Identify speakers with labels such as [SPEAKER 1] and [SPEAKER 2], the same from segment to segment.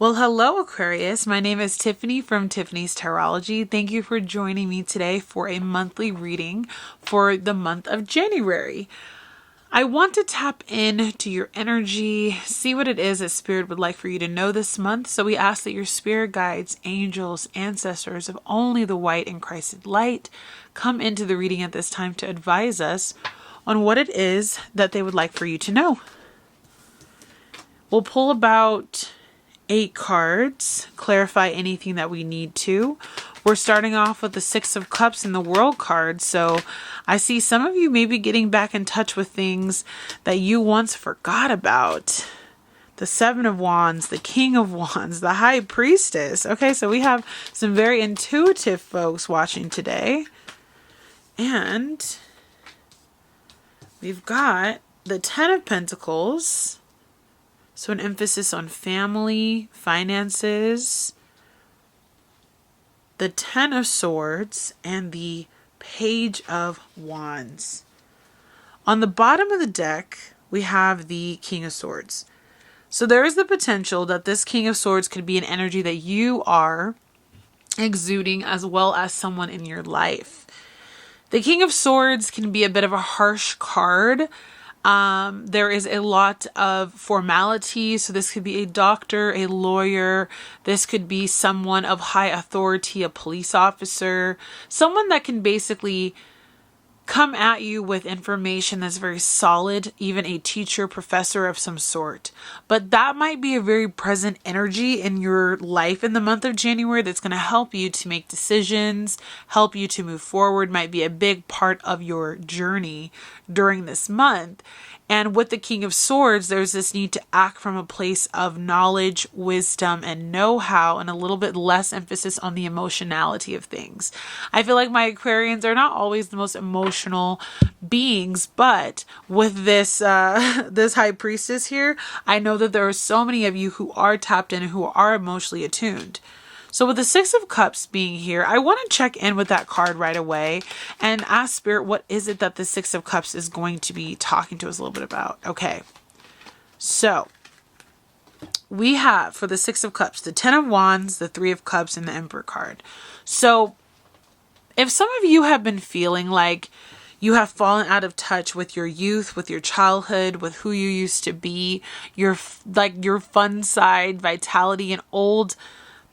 [SPEAKER 1] Well, hello, Aquarius. My name is Tiffany from Tiffany's Tarology. Thank you for joining me today for a monthly reading for the month of January. I want to tap into your energy, see what it is that Spirit would like for you to know this month. So we ask that your spirit guides, angels, ancestors of only the white and Christed light come into the reading at this time to advise us on what it is that they would like for you to know. We'll pull about 8 cards, clarify anything that we need to. We're starting off with the 6 of Cups and the World card. So I see some of you may be getting back in touch with things that you once forgot about. The 7 of Wands, the King of Wands, the High Priestess. Okay, so we have some very intuitive folks watching today. And we've got the 10 of Pentacles. So an emphasis on family, finances, the 10 of Swords, and the Page of Wands. On the bottom of the deck, we have the King of Swords. So there is the potential that this King of Swords could be an energy that you are exuding as well as someone in your life. The King of Swords can be a bit of a harsh card. There is a lot of formality. So this could be a doctor, a lawyer. This could be someone of high authority, a police officer, someone that can basically come at you with information that's very solid, even a teacher, professor of some sort. But that might be a very present energy in your life in the month of January that's going to help you to make decisions, help you to move forward, might be a big part of your journey during this month. And with the King of Swords, there's this need to act from a place of knowledge, wisdom, and know-how, and a little bit less emphasis on the emotionality of things. I feel like my Aquarians are not always the most emotional beings, but with this this High Priestess here, I know that there are so many of you who are tapped in and who are emotionally attuned. So with the 6 of Cups being here, I want to check in with that card right away and ask Spirit, what is it that the 6 of Cups is going to be talking to us a little bit about? Okay, so we have for the 6 of Cups, the 10 of Wands, the 3 of Cups, and the Emperor card. So if some of you have been feeling like you have fallen out of touch with your youth, with your childhood, with who you used to be, your fun side, vitality, and old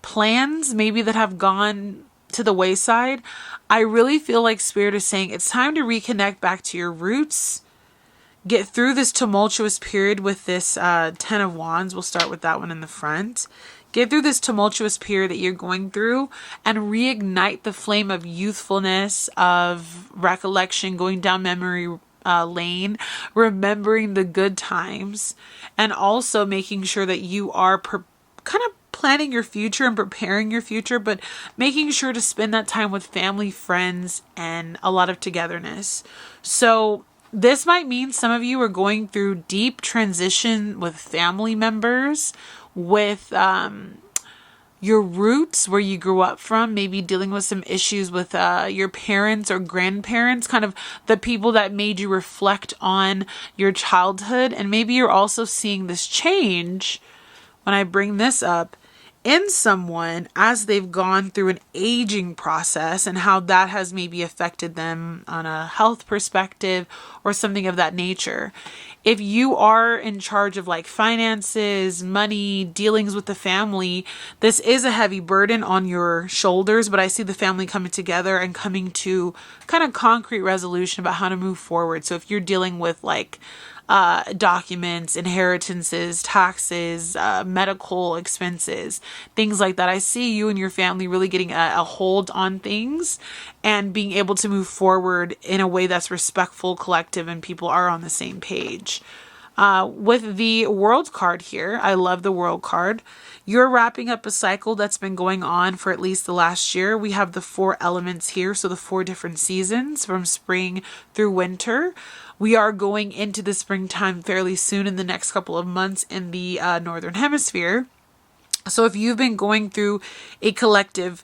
[SPEAKER 1] plans maybe that have gone to the wayside, I really feel like Spirit is saying it's time to reconnect back to your roots, get through this tumultuous period with this 10 of Wands. We'll start with that one in the front. Get through this tumultuous period that you're going through and reignite the flame of youthfulness, of recollection, going down memory lane, remembering the good times, and also making sure that you are kind of planning your future and preparing your future, but making sure to spend that time with family, friends, and a lot of togetherness. So this might mean some of you are going through deep transition with family members, with your roots, where you grew up from, maybe dealing with some issues with your parents or grandparents, kind of the people that made you reflect on your childhood. And maybe you're also seeing this change when I bring this up in someone as they've gone through an aging process and how that has maybe affected them on a health perspective or something of that nature. If you are in charge of like finances, money, dealings with the family, this is a heavy burden on your shoulders, but I see the family coming together and coming to kind of concrete resolution about how to move forward. So if you're dealing with like documents, inheritances, taxes, medical expenses, things like that, I see you and your family really getting a hold on things and being able to move forward in a way that's respectful, collective, and people are on the same page. With the World card here, I love the World card. You're wrapping up a cycle that's been going on for at least the last year. We have the 4 elements here, so the 4 different seasons from spring through winter. We are going into the springtime fairly soon in the next couple of months in the Northern Hemisphere. So if you've been going through a collective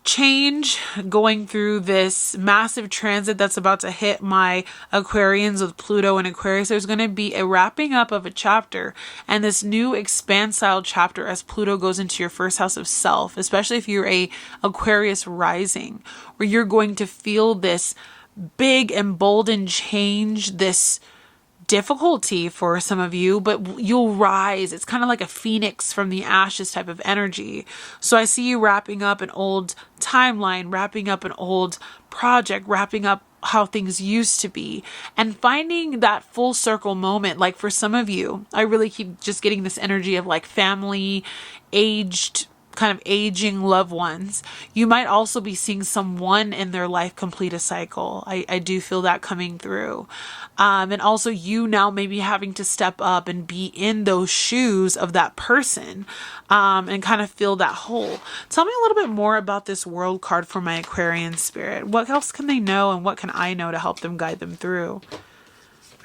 [SPEAKER 1] change going through this massive transit that's about to hit my Aquarians with Pluto and Aquarius. There's going to be a wrapping up of a chapter and this new expand-style chapter as Pluto goes into your first house of self, especially if you're a Aquarius rising, where you're going to feel this big emboldened change, this difficulty for some of you, but you'll rise. It's kind of like a phoenix from the ashes type of energy. So I see you wrapping up an old timeline, wrapping up an old project, wrapping up how things used to be, and finding that full circle moment. Like for some of you, I really keep just getting this energy of like family, kind of aging loved ones. You might also be seeing someone in their life complete a cycle. I do feel that coming through. And also you now maybe having to step up and be in those shoes of that person, and kind of fill that hole. Tell me a little bit more about this World card for my Aquarian spirit. What else can they know and what can I know to help them guide them through?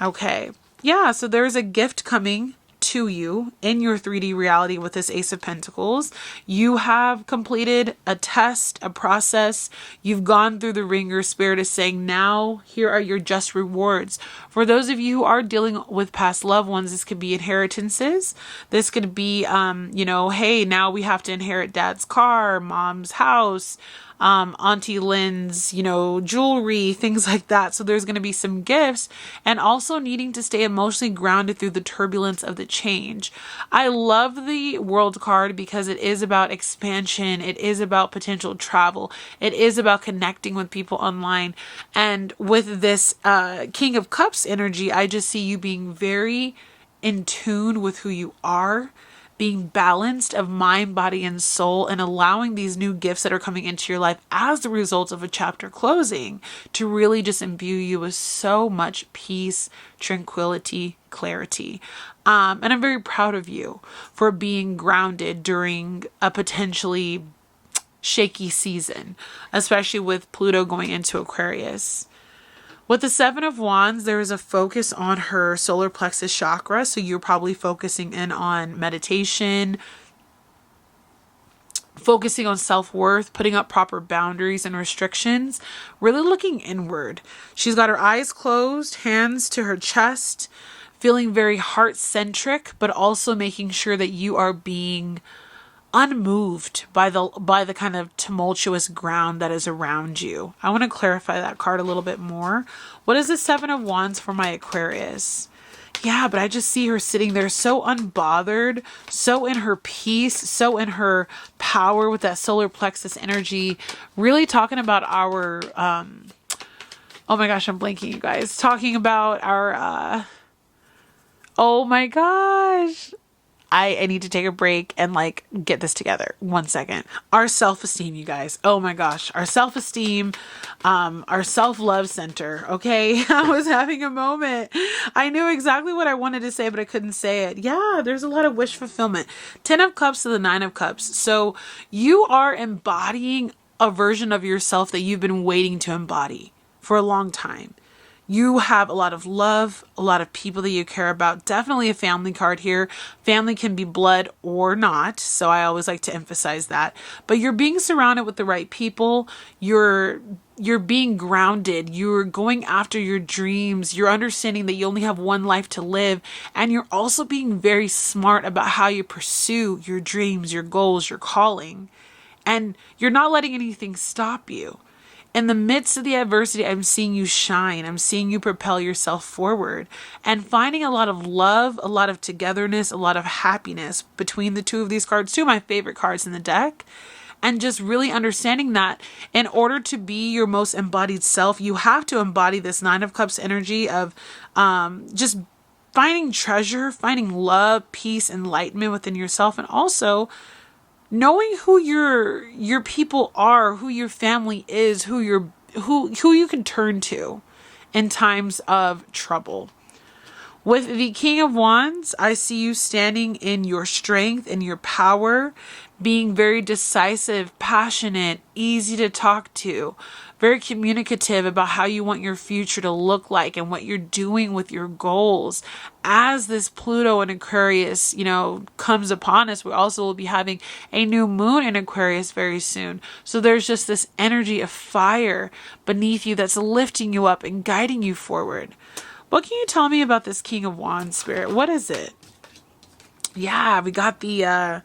[SPEAKER 1] Okay. Yeah, so there's a gift coming to you in your 3D reality with this Ace of Pentacles. You have completed a test, a process. You've gone through the ringer. Spirit is saying, now here are your just rewards. For those of you who are dealing with past loved ones, this could be inheritances. This could be, hey, now we have to inherit dad's car, mom's house, Auntie Lynn's, jewelry, things like that. So there's going to be some gifts, and also needing to stay emotionally grounded through the turbulence of the change. I love the World card because it is about expansion. It is about potential travel. It is about connecting with people online. And with this King of Cups energy, I just see you being very in tune with who you are, being balanced of mind, body, and soul, and allowing these new gifts that are coming into your life as the result of a chapter closing to really just imbue you with so much peace, tranquility, clarity. And I'm very proud of you for being grounded during a potentially shaky season, especially with Pluto going into Aquarius. With the Seven of Wands, there is a focus on her solar plexus chakra. So you're probably focusing in on meditation, focusing on self-worth, putting up proper boundaries and restrictions, really looking inward. She's got her eyes closed, hands to her chest, feeling very heart-centric, but also making sure that you are being unmoved by the kind of tumultuous ground that is around you. I want to clarify that card a little bit more. What is the Seven of Wands for my Aquarius? Yeah, but I just see her sitting there so unbothered, so in her peace, so in her power with that solar plexus energy, really talking about our, oh my gosh, I'm blanking, you guys. Talking about our, oh my gosh. I need to take a break and get this together. 1 second. Our self-esteem, you guys. Oh my gosh. Our self-esteem, our self-love center. Okay. I was having a moment. I knew exactly what I wanted to say, but I couldn't say it. Yeah, there's a lot of wish fulfillment. 10 of Cups to the 9 of Cups. So you are embodying a version of yourself that you've been waiting to embody for a long time. You have a lot of love, a lot of people that you care about. Definitely a family card here. Family can be blood or not. So I always like to emphasize that. But you're being surrounded with the right people. You're being grounded. You're going after your dreams. You're understanding that you only have one life to live. And you're also being very smart about how you pursue your dreams, your goals, your calling. And you're not letting anything stop you. In the midst of the adversity, I'm seeing you shine. I'm seeing you propel yourself forward and finding a lot of love, a lot of togetherness, a lot of happiness between the two of these cards, two of my favorite cards in the deck. And just really understanding that in order to be your most embodied self, you have to embody this 9 of Cups energy of just finding treasure, finding love, peace, enlightenment within yourself, and also knowing who your people are, who your family is, who you can turn to in times of trouble. With the King of Wands, I see you standing in your strength and your power, being very decisive, passionate, easy to talk to, very communicative about how you want your future to look like and what you're doing with your goals. As this Pluto in Aquarius, comes upon us, we also will be having a new moon in Aquarius very soon. So there's just this energy of fire beneath you that's lifting you up and guiding you forward. What can you tell me about this King of Wands, Spirit? What is it? Yeah, we got the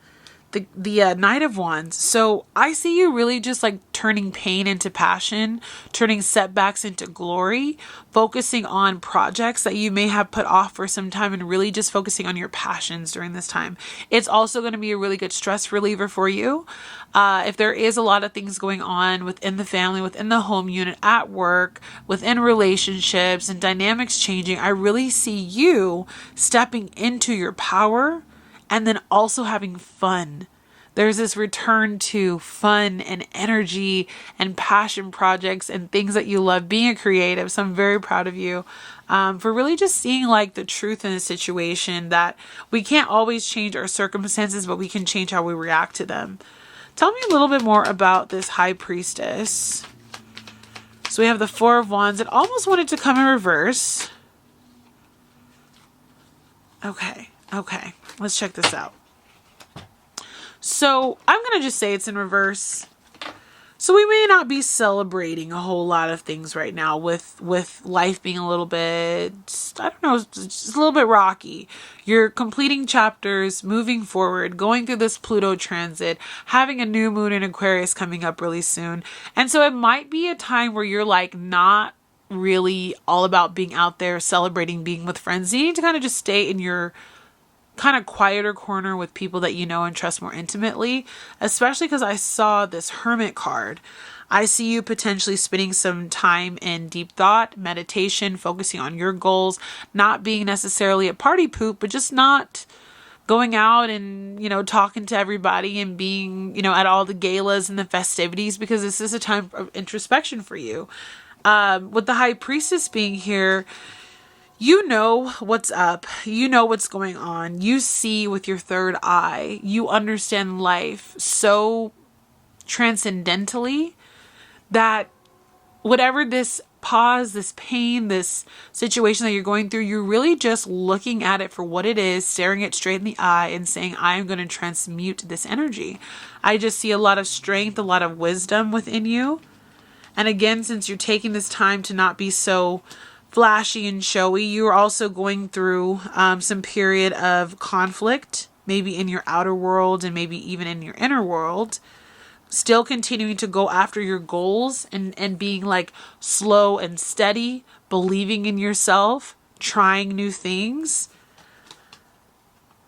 [SPEAKER 1] Knight of Wands. So I see you really just like turning pain into passion, turning setbacks into glory, focusing on projects that you may have put off for some time and really just focusing on your passions during this time. It's also going to be a really good stress reliever for you. If there is a lot of things going on within the family, within the home unit, at work, within relationships and dynamics changing, I really see you stepping into your power and then also having fun. There's this return to fun and energy and passion projects and things that you love, being a creative. So I'm very proud of you for really just seeing like the truth in the situation, that we can't always change our circumstances, but we can change how we react to them. Tell me a little bit more about this High Priestess. So we have the Four of Wands. It almost wanted to come in reverse. Okay. Let's check this out. So I'm going to just say it's in reverse. So we may not be celebrating a whole lot of things right now with life being a little bit, I don't know, just a little bit rocky. You're completing chapters, moving forward, going through this Pluto transit, having a new moon in Aquarius coming up really soon. And so it might be a time where you're like not really all about being out there celebrating, being with friends. You need to kind of just stay in your kind of quieter corner with people that you know and trust more intimately, especially because I saw this Hermit card. I see you potentially spending some time in deep thought, meditation, focusing on your goals, not being necessarily a party poop, but just not going out and, talking to everybody and being, at all the galas and the festivities, because this is a time of introspection for you. With the High Priestess being here, you know what's up. You know what's going on. You see with your third eye. You understand life so transcendentally that whatever this pause, this pain, this situation that you're going through, you're really just looking at it for what it is, staring it straight in the eye and saying, I'm going to transmute this energy. I just see a lot of strength, a lot of wisdom within you. And again, since you're taking this time to not be so flashy and showy, you're also going through some period of conflict, maybe in your outer world and maybe even in your inner world, still continuing to go after your goals and being like slow and steady, believing in yourself, trying new things,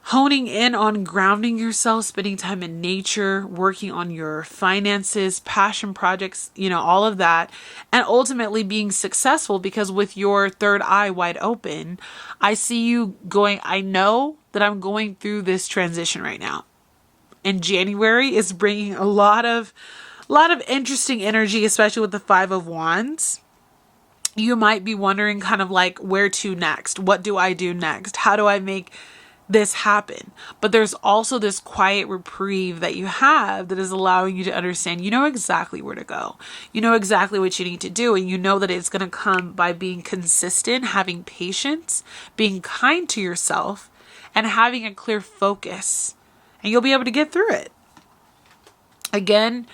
[SPEAKER 1] honing in on grounding yourself, spending time in nature, working on your finances, passion projects, all of that, and ultimately being successful, because with your third eye wide open, I see you going, I know that I'm going through this transition right now. And January is bringing a lot of interesting energy, especially with the Five of Wands. You might be wondering kind of like, where to next? What do I do next? How do I make this happen? But there's also this quiet reprieve that you have that is allowing you to understand you know exactly where to go. You know exactly what you need to do, and you know that it's going to come by being consistent, having patience, being kind to yourself, and having a clear focus. And you'll be able to get through it. Again,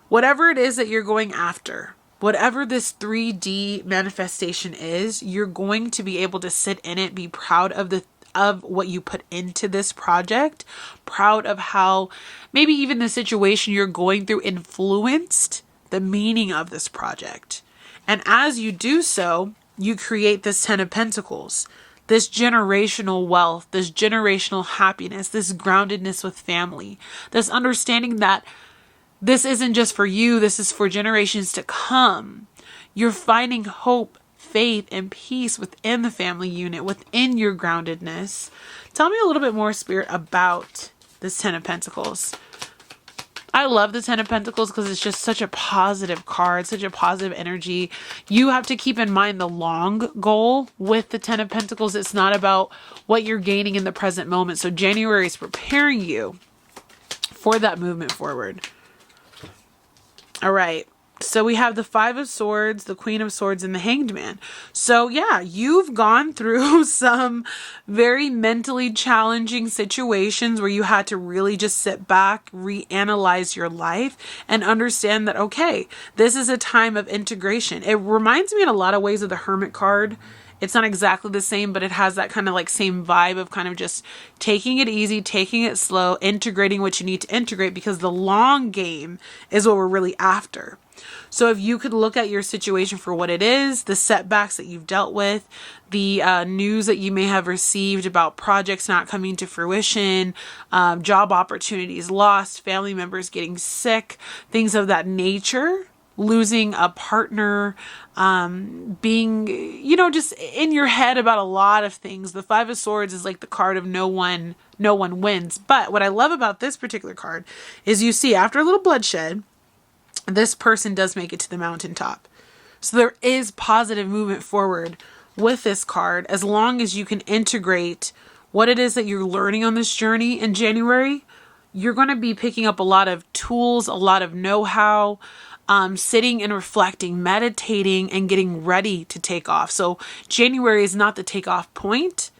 [SPEAKER 1] whatever it is that you're going after, whatever this 3D manifestation is, you're going to be able to sit in it, be proud of what you put into this project, proud of how maybe even the situation you're going through influenced the meaning of this project. And as you do so, you create this 10 of Pentacles, this generational wealth, this generational happiness, this groundedness with family, this understanding that this isn't just for you, this is for generations to come. You're finding hope, faith, and peace within the family unit, within your groundedness. Tell me a little bit more, Spirit, about this 10 of Pentacles. I love the Ten of Pentacles because it's just such a positive card, such a positive energy. You have to keep in mind the long goal with the Ten of Pentacles. It's not about what you're gaining in the present moment. So January is preparing you for that movement forward. All right. So we have the Five of Swords, the Queen of Swords, and the Hanged Man. So yeah, you've gone through some very mentally challenging situations where you had to really just sit back, reanalyze your life, and understand that, okay, this is a time of integration. It reminds me in a lot of ways of the Hermit card. It's not exactly the same, but it has that kind of like same vibe of kind of just taking it easy, taking it slow, integrating what you need to integrate, because the long game is what we're really after. So if you could look at your situation for what it is, the setbacks that you've dealt with, the news that you may have received about projects not coming to fruition, job opportunities lost, family members getting sick, things of that nature, losing a partner, being, just in your head about a lot of things. The Five of Swords is like the card of no one wins. But what I love about this particular card is you see after a little bloodshed, this person does make it to the mountaintop. So there is positive movement forward with this card, as long as you can integrate what it is that you're learning on this journey in January. You're going to be picking up a lot of tools, a lot of know-how, sitting and reflecting, meditating, and getting ready to take off. So January is not the takeoff point,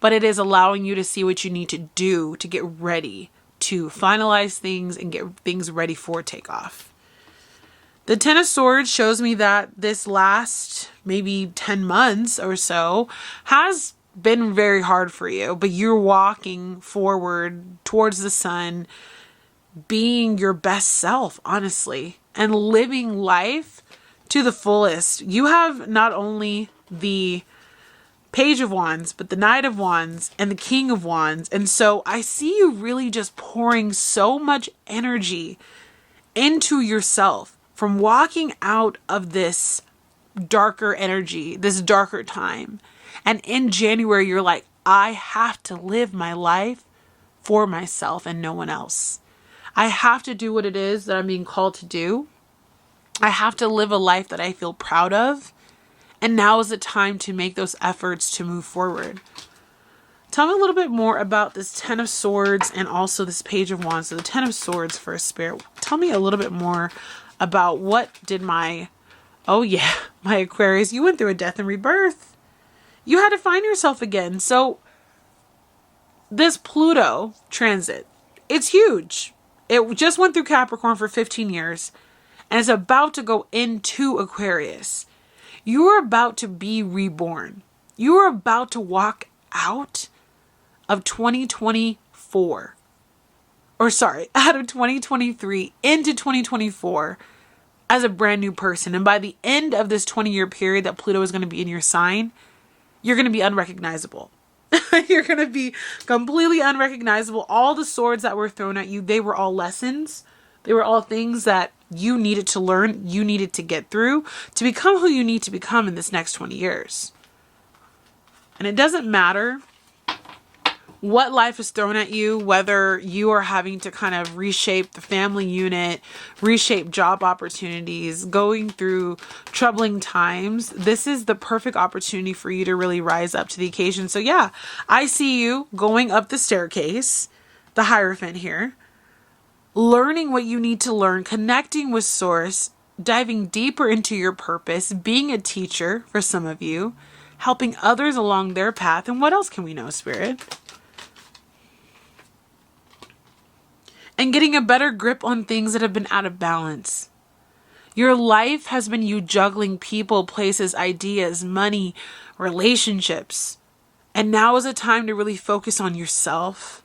[SPEAKER 1] but it is allowing you to see what you need to do to get ready to finalize things and get things ready for takeoff. The Ten of Swords shows me that this last maybe 10 months or so has been very hard for you, but you're walking forward towards the sun, being your best self, honestly, and living life to the fullest. You have not only the Page of Wands, but the Knight of Wands and the King of Wands. And so I see you really just pouring so much energy into yourself from walking out of this darker energy, this darker time. And in January, you're like, I have to live my life for myself and no one else. I have to do what it is that I'm being called to do. I have to live a life that I feel proud of. And now is the time to make those efforts to move forward. Tell me a little bit more about this Ten of Swords and also this Page of Wands. So the Ten of Swords for a Spirit. Tell me a little bit more about what did my Aquarius, you went through a death and rebirth. You had to find yourself again. So this Pluto transit, it's huge. It just went through Capricorn for 15 years and it's about to go into Aquarius. You are about to be reborn. You are about to walk out of 2024. Out of 2023 into 2024 as a brand new person. And by the end of this 20-year period that Pluto is going to be in your sign, you're going to be unrecognizable. You're going to be completely unrecognizable. All the swords that were thrown at you, they were all lessons. They were all things that you needed to learn, you needed to get through to become who you need to become in this next 20 years. And it doesn't matter what life is thrown at you, whether you are having to kind of reshape the family unit, reshape job opportunities, going through troubling times. This is the perfect opportunity for you to really rise up to the occasion. So yeah, I see you going up the staircase, the Hierophant here, learning what you need to learn, connecting with Source, diving deeper into your purpose, being a teacher for some of you, helping others along their path. And what else can we know, Spirit? And getting a better grip on things that have been out of balance. Your life has been you juggling people, places, ideas, money, relationships. And now is a time to really focus on yourself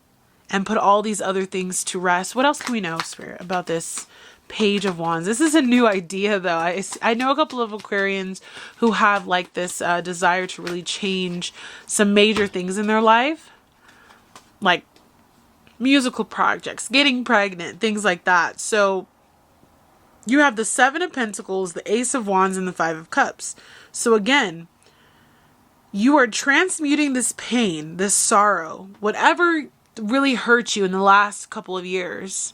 [SPEAKER 1] and put all these other things to rest. What else can we know, Spirit, about this Page of Wands? This is a new idea, though. I know a couple of Aquarians who have like this desire to really change some major things in their life. Like musical projects, getting pregnant, things like that. So you have the Seven of Pentacles, the Ace of Wands, and the Five of Cups. So again, you are transmuting this pain, this sorrow, whatever really hurt you in the last couple of years.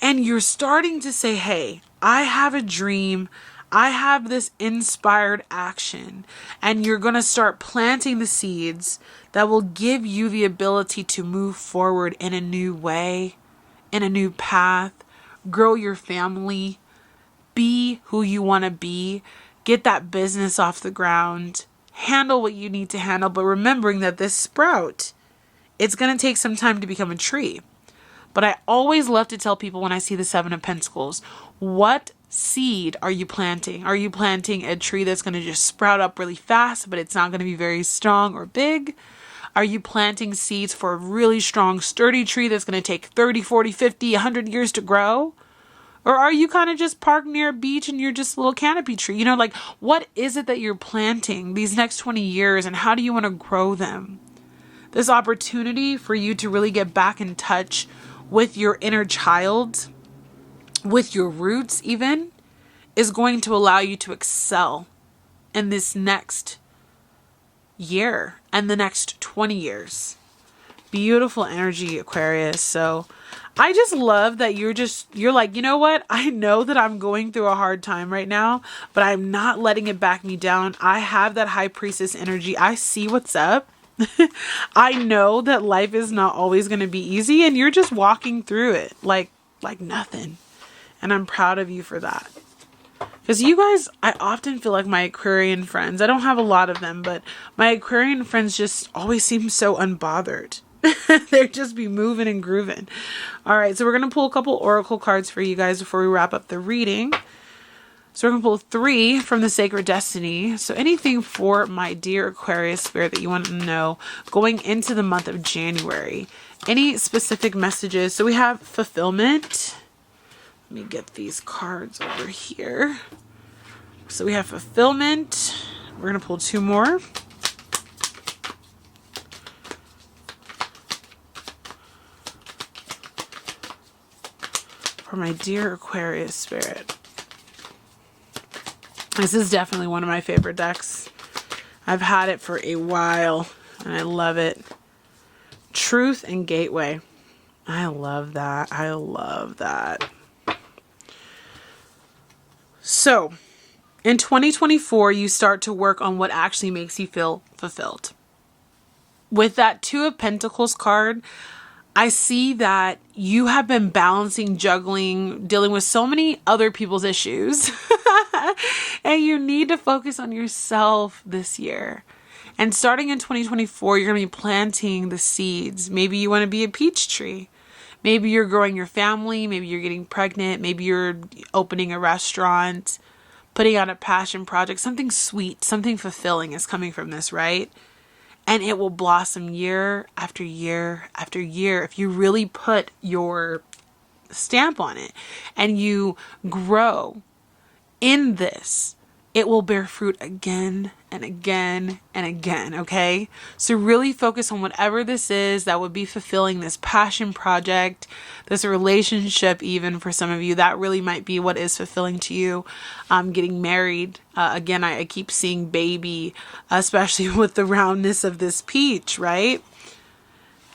[SPEAKER 1] And you're starting to say, hey, I have a dream. I have this inspired action. And you're going to start planting the seeds that will give you the ability to move forward in a new way, in a new path, grow your family, be who you want to be, get that business off the ground, handle what you need to handle. But remembering that this sprout, it's going to take some time to become a tree. But I always love to tell people when I see the Seven of Pentacles, what seed are you planting? Are you planting a tree that's going to just sprout up really fast, but it's not going to be very strong or big? Are you planting seeds for a really strong, sturdy tree that's going to take 30, 40, 50, 100 years to grow? Or are you kind of just parked near a beach and you're just a little canopy tree? You know, like, what is it that you're planting these next 20 years, and how do you want to grow them? This opportunity for you to really get back in touch with your inner child, with your roots even, is going to allow you to excel in this next year and the next 20 years. Beautiful energy, Aquarius. So I just love that you're like, you know what? I know that I'm going through a hard time right now, but I'm not letting it back me down. I have that high priestess energy. I see what's up. I know that life is not always going to be easy, and you're just walking through it like nothing. And I'm proud of you for that. Because you guys, I often feel like my Aquarian friends, I don't have a lot of them, but my Aquarian friends just always seem so unbothered. They're just be moving and grooving. All right, so we're going to pull a couple oracle cards for you guys before we wrap up the reading. So we're going to pull 3 from the Sacred Destiny. So anything for my dear Aquarius spirit that you want to know going into the month of January. Any specific messages? So we have fulfillment. Let me get these cards over here. So we have fulfillment. We're going to pull 2 more. For my dear Aquarius spirit. This is definitely one of my favorite decks. I've had it for a while and I love it. Truth and Gateway. I love that. I love that. So, in 2024, you start to work on what actually makes you feel fulfilled. With that 2 of Pentacles card, I see that you have been balancing, juggling, dealing with so many other people's issues. And you need to focus on yourself this year. And starting in 2024, you're going to be planting the seeds. Maybe you want to be a peach tree. Maybe you're growing your family. Maybe you're getting pregnant. Maybe you're opening a restaurant, putting on a passion project. Something sweet, something fulfilling is coming from this, right? And it will blossom year after year after year if you really put your stamp on it and you grow in this. It will bear fruit again and again and again, okay? So really focus on whatever this is that would be fulfilling, this passion project, this relationship even for some of you. That really might be what is fulfilling to you. Getting married. Again, I keep seeing baby, especially with the roundness of this peach, right?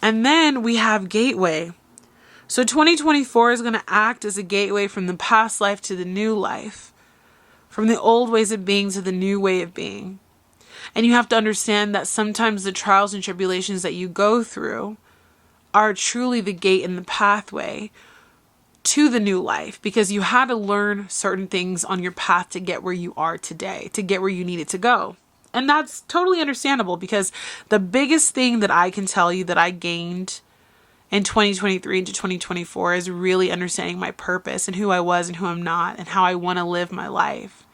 [SPEAKER 1] And then we have gateway. So 2024 is going to act as a gateway from the past life to the new life. From the old ways of being to the new way of being. And you have to understand that sometimes the trials and tribulations that you go through are truly the gate and the pathway to the new life, because you had to learn certain things on your path to get where you are today, to get where you needed to go. And that's totally understandable, because the biggest thing that I can tell you that I gained in 2023 into 2024 is really understanding my purpose and who I was and who I'm not and how I want to live my life.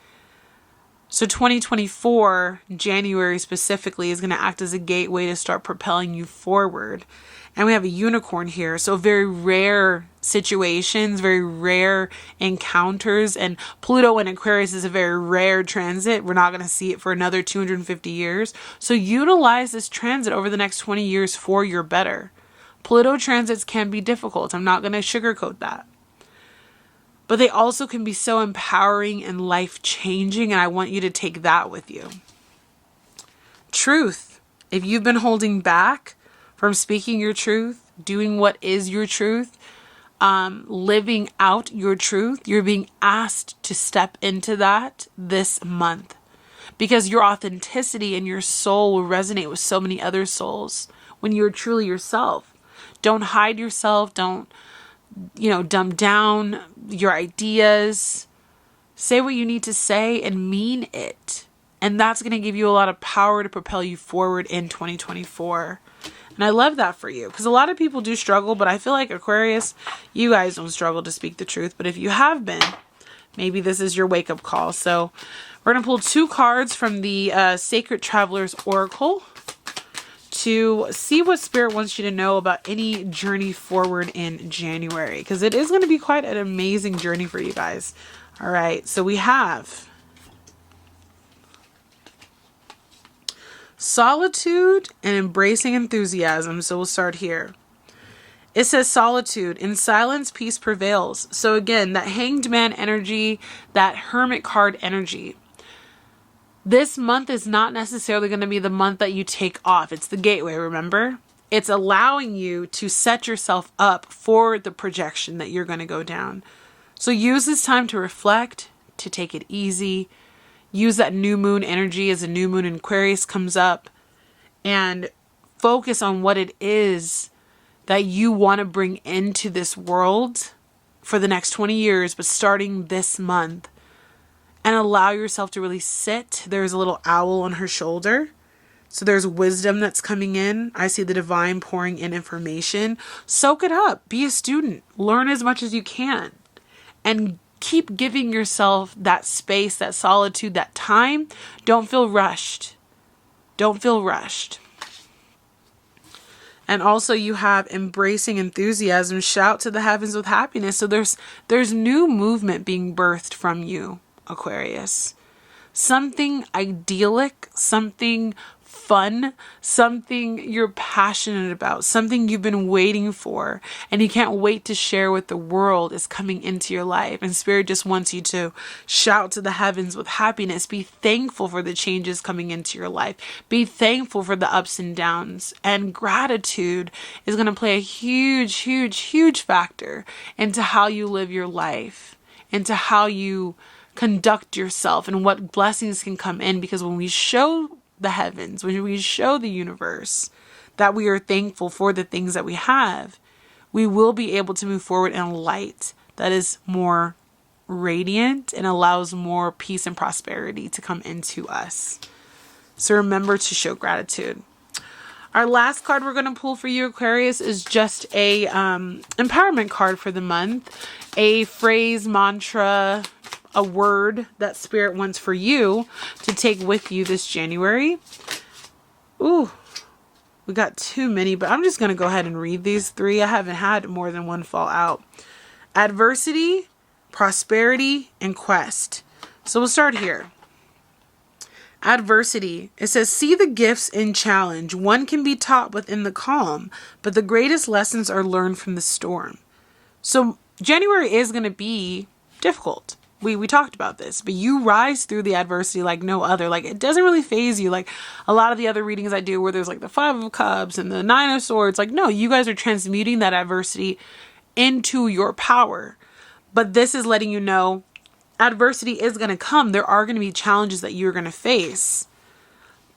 [SPEAKER 1] So 2024, January specifically, is going to act as a gateway to start propelling you forward. And we have a unicorn here. So very rare situations, very rare encounters. And Pluto in Aquarius is a very rare transit. We're not going to see it for another 250 years. So utilize this transit over the next 20 years for your better. Pluto transits can be difficult. I'm not going to sugarcoat that. But they also can be so empowering and life-changing, and I want you to take that with you. Truth. If you've been holding back from speaking your truth, doing what is your truth, living out your truth. You're being asked to step into that this month, because your authenticity and your soul will resonate with so many other souls when you're truly yourself. Don't hide yourself. Don't, dumb down your ideas. Say what you need to say and mean it. And that's going to give you a lot of power to propel you forward in 2024. And I love that for you, because a lot of people do struggle, but I feel like Aquarius, you guys don't struggle to speak the truth. But if you have been, maybe this is your wake-up call. So we're going to pull 2 cards from the Sacred Traveler's Oracle to see what Spirit wants you to know about any journey forward in January, because it is going to be quite an amazing journey for you guys. All right, so we have solitude and embracing enthusiasm. So we'll start here. It says solitude. In silence, peace prevails. So again, that Hanged Man energy, that Hermit card energy. This month is not necessarily going to be the month that you take off. It's the gateway, remember? It's allowing you to set yourself up for the projection that you're going to go down. So use this time to reflect, to take it easy. Use that new moon energy as a new moon in Aquarius comes up, and focus on what it is that you want to bring into this world for the next 20 years, but starting this month. And allow yourself to really sit. There's a little owl on her shoulder. So there's wisdom that's coming in. I see the divine pouring in information. Soak it up. Be a student. Learn as much as you can. And keep giving yourself that space, that solitude, that time. Don't feel rushed. Don't feel rushed. And also you have embracing enthusiasm. Shout to the heavens with happiness. So there's new movement being birthed from you, Aquarius. Something idyllic, something fun, something you're passionate about, something you've been waiting for and you can't wait to share with the world is coming into your life. And Spirit just wants you to shout to the heavens with happiness. Be thankful for the changes coming into your life. Be thankful for the ups and downs. And gratitude is going to play a huge, huge, huge factor into how you live your life, into how you conduct yourself and what blessings can come in. Because when we show the heavens, when we show the universe that we are thankful for the things that we have, we will be able to move forward in a light that is more radiant and allows more peace and prosperity to come into us. So remember to show gratitude. Our last card we're going to pull for you, Aquarius, is just a empowerment card for the month. A phrase, mantra, a word that Spirit wants for you to take with you this January. Ooh, we got too many, but I'm just going to go ahead and read these 3. I haven't had more than one fall out. Adversity, prosperity, and quest. So we'll start here. Adversity. It says, see the gifts in challenge. One can be taught within the calm, but the greatest lessons are learned from the storm. So January is going to be difficult. We talked about this, but you rise through the adversity like no other. Like, it doesn't really faze you like a lot of the other readings I do where there's like the 5 of Cups and the 9 of Swords. Like, no, you guys are transmuting that adversity into your power. But this is letting you know adversity is going to come. There are going to be challenges that you're going to face.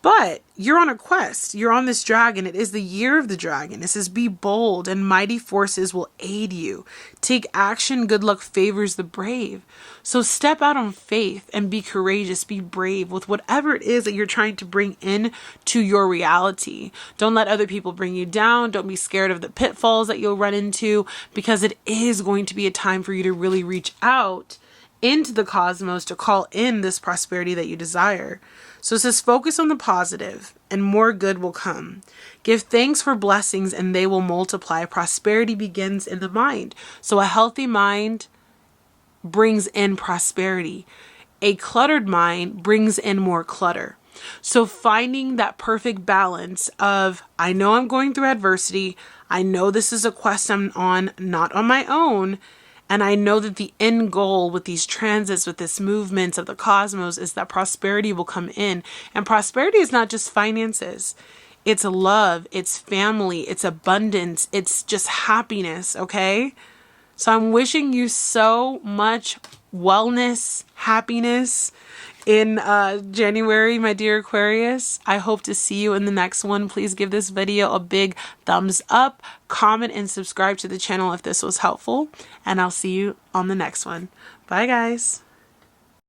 [SPEAKER 1] But you're on a quest. You're on this dragon. It is the year of the dragon. It says, be bold and mighty forces will aid you. Take action. Good luck favors the brave. So step out on faith and be courageous. Be brave with whatever it is that you're trying to bring in to your reality. Don't let other people bring you down. Don't be scared of the pitfalls that you'll run into, because it is going to be a time for you to really reach out into the cosmos to call in this prosperity that you desire. So it says, focus on the positive and more good will come. Give thanks for blessings and they will multiply. Prosperity begins in the mind. So a healthy mind brings in prosperity. A cluttered mind brings in more clutter. So finding that perfect balance of, I know I'm going through adversity. I know this is a quest I'm on, not on my own. And I know that the end goal with these transits, with this movement of the cosmos, is that prosperity will come in. And prosperity is not just finances. It's love, it's family, it's abundance, it's just happiness, okay? So I'm wishing you so much wellness, happiness in January, my dear Aquarius. I hope to see you in the next one. Please give this video a big thumbs up, comment, and subscribe to the channel if this was helpful. And I'll see you on the next one. Bye, guys.